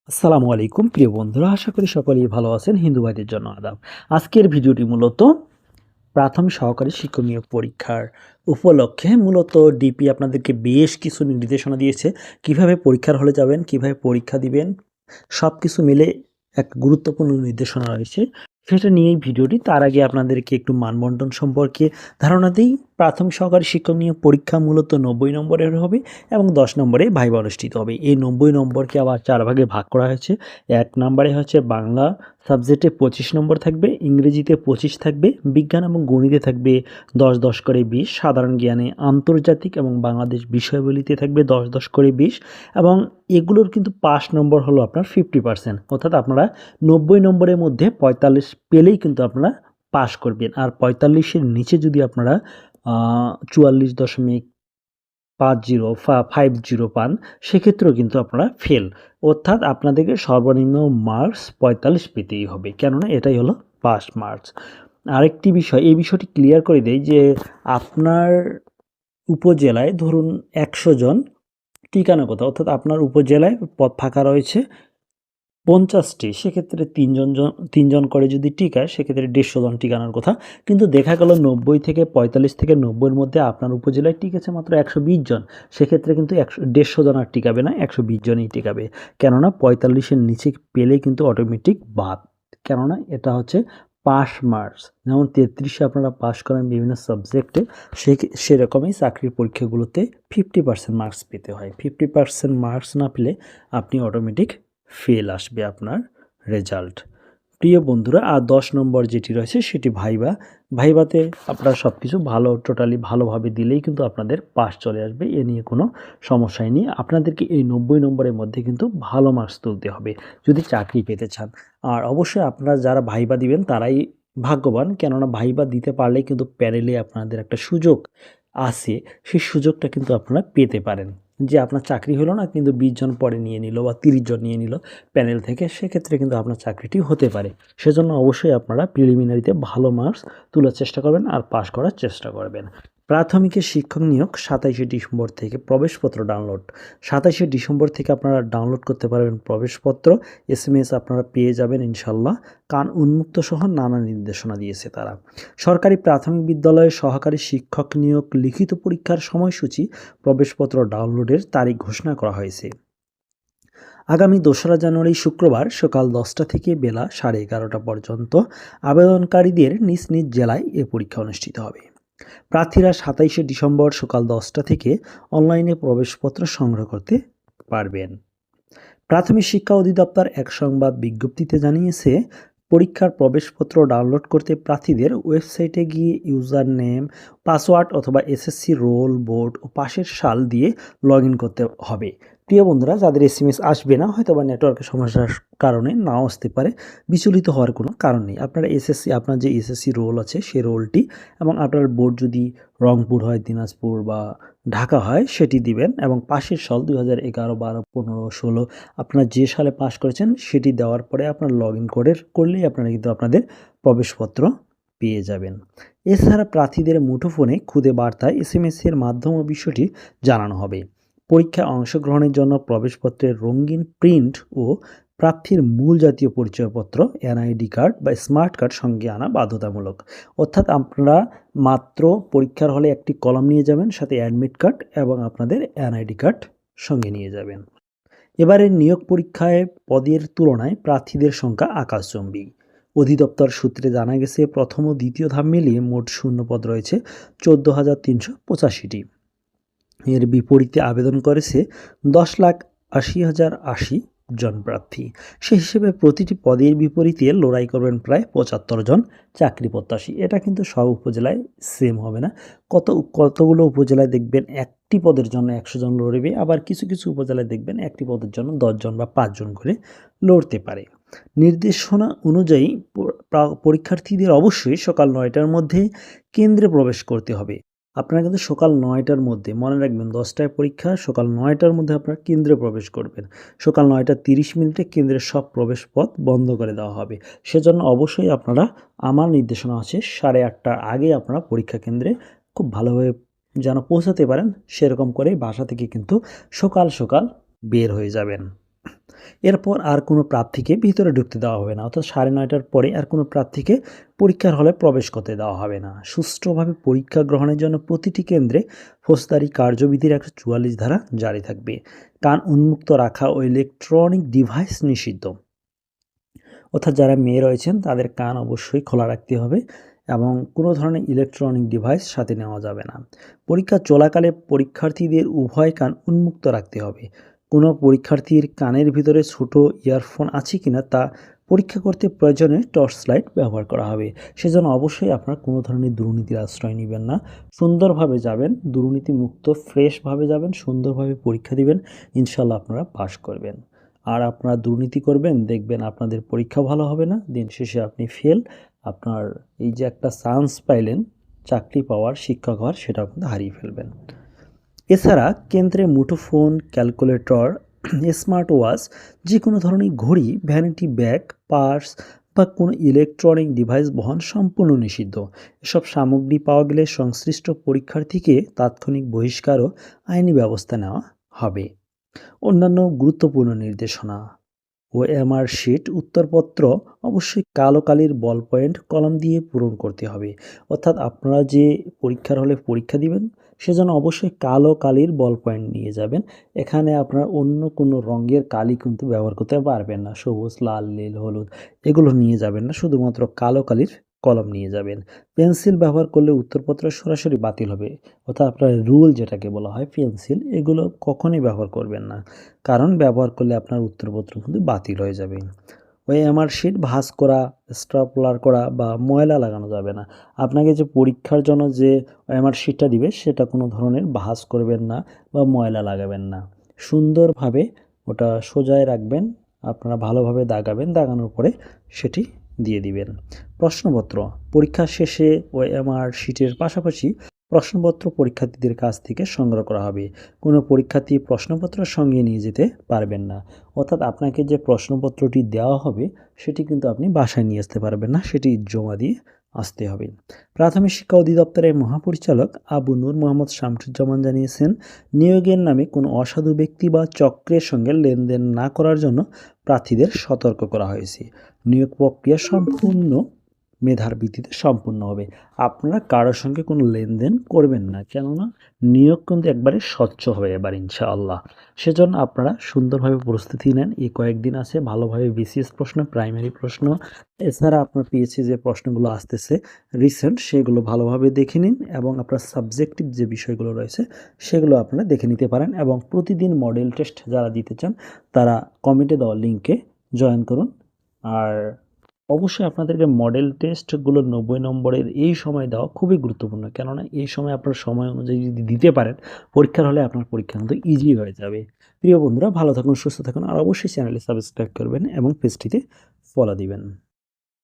আসসালামু আলাইকুম প্রিয় বন্ধুরা, আশা করি সকলেই ভালো আছেন। হিন্দু ভাইদের জন্য আদাব। আজকের ভিডিওটি মূলত প্রাথমিক সহকারী শিক্ষক নিয়োগ পরীক্ষার উপলক্ষে মূলত ডিপি আপনাদেরকে বেশ কিছু নির্দেশনা দিয়েছে। কিভাবে পরীক্ষার হলে যাবেন, কিভাবে পরীক্ষা দিবেন, সবকিছু মিলে এক গুরুত্বপূর্ণ নির্দেশনা রয়েছে। সেটা নিয়েই ভিডিওটি। তার আগে আপনাদেরকে একটু মানবন্টন সম্পর্কে ধারণা দেই। প্রাথমিক সহকারী শিক্ষক নিয়োগ পরীক্ষা মূলত 90 নম্বরের হবে এবং 10 নম্বরে ভাইভা অনুষ্ঠিত হবে। এই 90 নম্বরকে আবার 4 ভাগে ভাগ করা হয়েছে। 1 নম্বরে হচ্ছে বাংলা সাবজেক্টে 25 নম্বর থাকবে, ইংরেজিতে 25 থাকবে, বিজ্ঞান এবং গণিতে থাকবে 10 করে 20, সাধারণ জ্ঞানে আন্তর্জাতিক এবং বাংলাদেশ বিষয়াবলিতে থাকবে 10 করে 20 এবং এগুলোর কিন্তু পাস নম্বর হলো আপনার 50%, অর্থাৎ আপনারা 90 নম্বরের মধ্যে 45 পেলেই কিন্তু আপনারা পাস করবেন। আর 45-এর নিচে যদি আপনারা 44.50 পান, সেক্ষেত্রেও কিন্তু আপনারা ফেল, অর্থাৎ আপনাদেরকে সর্বনিম্ন মার্কস 45 পেতেই হবে, কেননা এটাই হলো পাস মার্কস। আরেকটি বিষয়, এই বিষয়টি ক্লিয়ার করে দেই যে আপনার উপজেলায় ধরুন 100 জন ঠিকানা কোথাও, অর্থাৎ আপনার উপজেলায় পদ ফাঁকা রয়েছে 50টি, সেক্ষেত্রে তিনজন করে যদি টিকায় সেক্ষেত্রে 150 জন টিকানোর কথা। কিন্তু দেখা গেল 90 থেকে 45 থেকে 90-এর মধ্যে আপনার উপজেলায় টিকেছে মাত্র 120 জন, সেক্ষেত্রে কিন্তু 150 জন আর টিকাবে না, 120 জনই টিকাবে। কেননা 45-এর নিচে পেলে কিন্তু অটোমেটিক বাদ, কেননা এটা হচ্ছে পাস মার্কস। যেমন 33-এ আপনারা পাস করেন বিভিন্ন সাবজেক্টে, সেরকমই চাকরির পরীক্ষাগুলোতে 50% মার্কস পেতে হয়। 50% মার্কস না পেলে আপনি অটোমেটিক ফেল আসবে আপনার রেজাল্ট। প্রিয় বন্ধুরা, আর 10 নম্বর যেটি রয়েছে সেটি ভাইভা। ভাইভাতে আপনারা সব কিছু টোটালি ভালোভাবে দিলেই কিন্তু আপনাদের পাস চলে আসবে, এ নিয়ে কোনো সমস্যাই নেই। আপনাদেরকে এই 90 নম্বরের মধ্যে কিন্তু ভালো মার্কস তুলতে হবে যদি চাকরি পেতে চান। আর অবশ্যই আপনারা যারা ভাইভা দিবেন তারাই ভাগ্যবান, কেননা ভাইভা দিতে পারলেই কিন্তু প্যানেলে আপনাদের একটা সুযোগ আছে, সেই সুযোগটা কিন্তু আপনারা পেতে পারেন। যে আপনার চাকরি হলো না, কিন্তু 20 জন পরে নিয়ে নিল বা 30 জন নিয়ে নিল প্যানেল থেকে, সেক্ষেত্রে কিন্তু আপনার চাকরিটি হতে পারে। সেজন্য অবশ্যই আপনারা প্রিলিমিনারিতে ভালো মার্কস তোলার চেষ্টা করবেন আর পাস করার চেষ্টা করবেন। প্রাথমিকের শিক্ষক নিয়োগ 27শে ডিসেম্বর থেকে প্রবেশপত্র ডাউনলোড। 27শে ডিসেম্বর থেকে আপনারা ডাউনলোড করতে পারবেন প্রবেশপত্র। SMS আপনারা পেয়ে যাবেন ইনশাল্লাহ। কান উন্মুক্ত সহ নানা নির্দেশনা দিয়েছে তারা। সরকারি প্রাথমিক বিদ্যালয়ে সহকারী শিক্ষক নিয়োগ লিখিত পরীক্ষার সময়সূচি, প্রবেশপত্র ডাউনলোডের তারিখ ঘোষণা করা হয়েছে। আগামী 2রা জানুয়ারি শুক্রবার সকাল 10টা থেকে বেলা 11:30 পর্যন্ত আবেদনকারীদের নিজ নিজ জেলায় এ পরীক্ষা অনুষ্ঠিত হবে। প্রার্থীরা 27শে ডিসেম্বর সকাল 10টা থেকে অনলাইনে প্রবেশপত্র সংগ্রহ করতে পারবেন। প্রাথমিক শিক্ষা অধিদপ্তর এক সংবাদ বিজ্ঞপ্তিতে জানিয়েছে, পরীক্ষার প্রবেশপত্র ডাউনলোড করতে প্রার্থীদের ওয়েবসাইটে গিয়ে ইউজার নেম, পাসওয়ার্ড অথবা SSC রোল, বোর্ড ও পাশের সাল দিয়ে লগ ইন করতে হবে। প্রিয় বন্ধুরা, যাদের SMS আসবে না, হয়তো বা নেটওয়ার্কের সমস্যার কারণে নাও আসতে পারে, বিচলিত হওয়ার কোনো কারণ নেই। আপনারা আপনার যে SSC রোল আছে সেই রোলটি এবং আপনার বোর্ড যদি রংপুর হয়, দিনাজপুর বা ঢাকা হয় সেটি দিবেন এবং পাশের সাল 2011, 12, 15, 16 আপনারা যে সালে পাস করেছেন সেটি দেওয়ার পরে আপনার লগ ইন করলেই আপনারা কিন্তু আপনাদের প্রবেশপত্র পেয়ে যাবেন। এছাড়া প্রার্থীদের মুঠোফোনে খুদে বার্তায় SMS এর মাধ্যমে বিষয়টি জানানো হবে। পরীক্ষায় অংশগ্রহণের জন্য প্রবেশপত্রের রঙিন প্রিন্ট ও প্রার্থীর মূল জাতীয় পরিচয়পত্র, NID কার্ড বা স্মার্ট কার্ড সঙ্গে আনা বাধ্যতামূলক। অর্থাৎ আপনারা মাত্র পরীক্ষার হলে একটি কলম নিয়ে যাবেন, সাথে অ্যাডমিট কার্ড এবং আপনাদের NID কার্ড সঙ্গে নিয়ে যাবেন। এবারের নিয়োগ পরীক্ষায় পদের তুলনায় প্রার্থীদের সংখ্যা আকাশচুম্বী। অধিদপ্তর সূত্রে জানা গেছে, প্রথম ও দ্বিতীয় ধাপ মিলিয়ে মোট শূন্যপদ রয়েছে 14,385টি। এর বিপরীতে আবেদন করেছে 10,80,080 জন প্রার্থী। সে হিসেবে প্রতিটি পদের বিপরীতে লড়াই করবেন প্রায় 75 জন চাকরি প্রত্যাশী। এটা কিন্তু সব উপজেলায় সেম হবে না। কতগুলো উপজেলায় দেখবেন একটি পদের জন্য 100 জন লড়বে, আবার কিছু কিছু উপজেলায় দেখবেন একটি পদের জন্য 10 জন বা 5 জন করে লড়তে পারে। নির্দেশনা অনুযায়ী পরীক্ষার্থীদের অবশ্যই সকাল 9টার মধ্যে কেন্দ্রে প্রবেশ করতে হবে। আপনারা কিন্তু সকাল 9টার মধ্যে, মনে রাখবেন 10টায় পরীক্ষা, সকাল 9টার মধ্যে আপনারা কেন্দ্রে প্রবেশ করবেন। সকাল 9টা 30 কেন্দ্রের সব প্রবেশ পথ বন্ধ করে দেওয়া হবে। সেজন্য অবশ্যই আপনারা, আমার নির্দেশনা আছে 8:30টার আগে আপনারা পরীক্ষা কেন্দ্রে খুব ভালোভাবে যেন পৌঁছাতে পারেন, সেরকম করে বাসা থেকে কিন্তু সকাল সকাল বের হয়ে যাবেন। এরপর আর কোনো প্রার্থীকে ভিতরে ঢুকতে দেওয়া হবে না, অর্থাৎ 9:30টার পরে আর কোনো প্রার্থীকে পরীক্ষার হলে প্রবেশ করতে দেওয়া হবে না। সুষ্ঠুভাবে পরীক্ষা গ্রহণের জন্য প্রতিটি কেন্দ্রে ফৌজদারি কার্যবিধির 144 ধারা জারি থাকবে। কান উন্মুক্ত রাখা ও ইলেকট্রনিক ডিভাইস নিষিদ্ধ, অর্থাৎ যারা মেয়ে রয়েছেন তাদের কান অবশ্যই খোলা রাখতে হবে এবং কোনো ধরনের ইলেকট্রনিক ডিভাইস সাথে নেওয়া যাবে না। পরীক্ষা চলাকালে পরীক্ষার্থীদের উভয় কান উন্মুক্ত রাখতে হবে। কোনো পরীক্ষার্থীর কানের ভিতরে ছোট ইয়ারফোন আছে কিনা তা পরীক্ষা করতে প্রয়োজনে টর্চ লাইট ব্যবহার করা হবে। সেজন্য অবশ্যই আপনারা কোনো ধরনের দুর্নীতির আশ্রয় নেবেন না। সুন্দরভাবে যাবেন, দুর্নীতিমুক্ত ফ্রেশভাবে যাবেন, সুন্দরভাবে পরীক্ষা দিবেন। ইনশাল্লাহ আপনারা পাস করবেন। আর আপনারা দুর্নীতি করবেন, দেখবেন আপনাদের পরীক্ষা ভালো হবে না, দিন শেষে আপনি ফেল। আপনার এই যে একটা চান্স পাইলেন চাকরি পাওয়ার, শিক্ষক হওয়ার, সেটাও কিন্তু হারিয়ে ফেলবেন। এছাড়া কেন্দ্রে মুঠোফোন, ক্যালকুলেটর, স্মার্ট ওয়াচ, যে কোনো ধরনের ঘড়ি, ভ্যানিটি ব্যাগ, পার্স বা কোনো ইলেকট্রনিক ডিভাইস বহন সম্পূর্ণ নিষিদ্ধ। এসব সামগ্রী পাওয়া গেলে সংশ্লিষ্ট পরীক্ষার্থীকে তাৎক্ষণিক বহিষ্কার ও আইনি ব্যবস্থা নেওয়া হবে। অন্যান্য গুরুত্বপূর্ণ নির্দেশনা: ওএমআর শিট, উত্তরপত্র অবশ্যই কালো কালির বল পয়েন্ট কলম দিয়ে পূরণ করতে হবে। অর্থাৎ আপনারা যে পরীক্ষার হলে পরীক্ষা দিবেন সেজন্য অবশ্যই কালো কালির বল পয়েন্ট নিয়ে যাবেন। এখানে আপনারা অন্য কোনো রঙের কালি কিন্তু ব্যবহার করতে পারবেন না। সবুজ, লাল, নীল, হলুদ এগুলো নিয়ে যাবেন না, শুধুমাত্র কালো কালির কলম নিয়ে যাবেন। পেন্সিল ব্যবহার করলে উত্তরপত্র সরাসরি বাতিল হবে, অর্থাৎ আপনার রুল যেটাকে বলা হয় পেন্সিল, এগুলো কখনোই ব্যবহার করবেন না, কারণ ব্যবহার করলে আপনার উত্তরপত্র কিন্তু বাতিল হয়ে যাবে। ওএমআর শিট ভাঁজ করা, স্টাপলার করা বা ময়লা লাগানো যাবে না। আপনাকে যে পরীক্ষার জন্য যে ওএমআর শিটটা দিবে সেটা কোনো ধরনের ভাঁজ করবেন না বা ময়লা লাগাবেন না। সুন্দরভাবে ওটা সোজায় রাখবেন, আপনারা ভালোভাবে দাগাবেন, দাগানোর পরে সেটি দিয়ে দিবেন। প্রশ্নপত্র পরীক্ষা শেষে ওএমআর শিটের পাশাপাশি প্রশ্নপত্র পরীক্ষার্থীদের কাছ থেকে সংগ্রহ করা হবে। কোনো পরীক্ষার্থী প্রশ্নপত্র সঙ্গে নিয়ে যেতে পারবেন না, অর্থাৎ আপনাকে যে প্রশ্নপত্রটি দেওয়া হবে সেটি কিন্তু আপনি বাসায় নিয়ে আসতে পারবেন না, সেটি জমা দিয়ে আসতে হবে। প্রাথমিক শিক্ষা অধিদপ্তরের মহাপরিচালক আবু নূর মোহাম্মদ শামসুজ্জামান জানিয়েছেন, নিয়োগের নামে কোনো অসাধু ব্যক্তি বা চক্রের সঙ্গে লেনদেন না করার জন্য প্রার্থীদের সতর্ক করা হয়েছে। নিয়োগ প্রক্রিয়া সম্পূর্ণ মেধার ভিত্তিতে সম্পূর্ণ হবে। আপনারা কারোর সঙ্গে কোনো লেনদেন করবেন না, কেননা নিয়োগ কিন্তু একবারে স্বচ্ছ হবে এবার ইনশাআল্লাহ। সেজন্য আপনারা সুন্দরভাবে প্রস্তুতি নেন। এই কয়েকদিন আছে, ভালোভাবে বিসিএস প্রশ্ন, প্রাইমারি প্রশ্ন, এছাড়া আপনার পিএসসি যে প্রশ্নগুলো আসতেছে রিসেন্ট, সেগুলো ভালোভাবে দেখে নিন এবং আপনার সাবজেক্টিভ যে বিষয়গুলো রয়েছে সেগুলো আপনারা দেখে নিতে পারেন। এবং প্রতিদিন মডেল টেস্ট যারা দিতে চান তারা কমেন্টে দেওয়া লিঙ্কে জয়েন করুন। আর অবশ্যই আপনাদেরকে মডেল টেস্টগুলো 90 নম্বরের এই সময় দেওয়া খুবই গুরুত্বপূর্ণ, কেননা এই সময় আপনার সময় অনুযায়ী যদি দিতে পারেন পরীক্ষার হলে আপনার পরীক্ষা কিন্তু ইজি হয়ে যাবে। প্রিয় বন্ধুরা, ভালো থাকুন, সুস্থ থাকুন, আর অবশ্যই চ্যানেলে সাবস্ক্রাইব করবেন এবং পেজটিতে ফলো দিবেন।